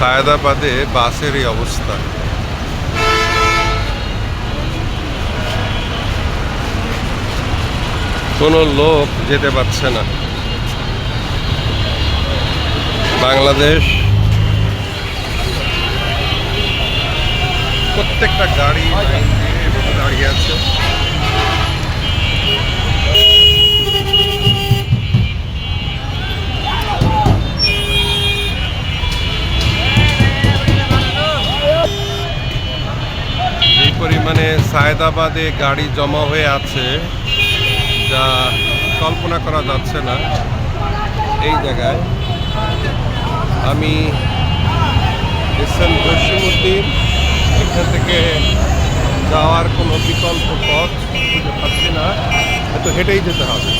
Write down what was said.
সায়দাবাদে বাসের এই অবস্থা। কোনো লোক যেতে পারছে না। বাংলাদেশ প্রত্যেকটা গাড়ি লাইন দিয়ে দাঁড়িয়ে আছে। এই পরিমাণে সায়দাবাদে গাড়ি জমা হয়ে আছে যা কল্পনা করা যাচ্ছে না। এই জায়গায় আমি এসএম জসিমউদ্দিন, এখান থেকে যাওয়ার কোনো বিকল্প পথ খুঁজে পাচ্ছি না, হয়তো হেঁটেই যেতে হবে।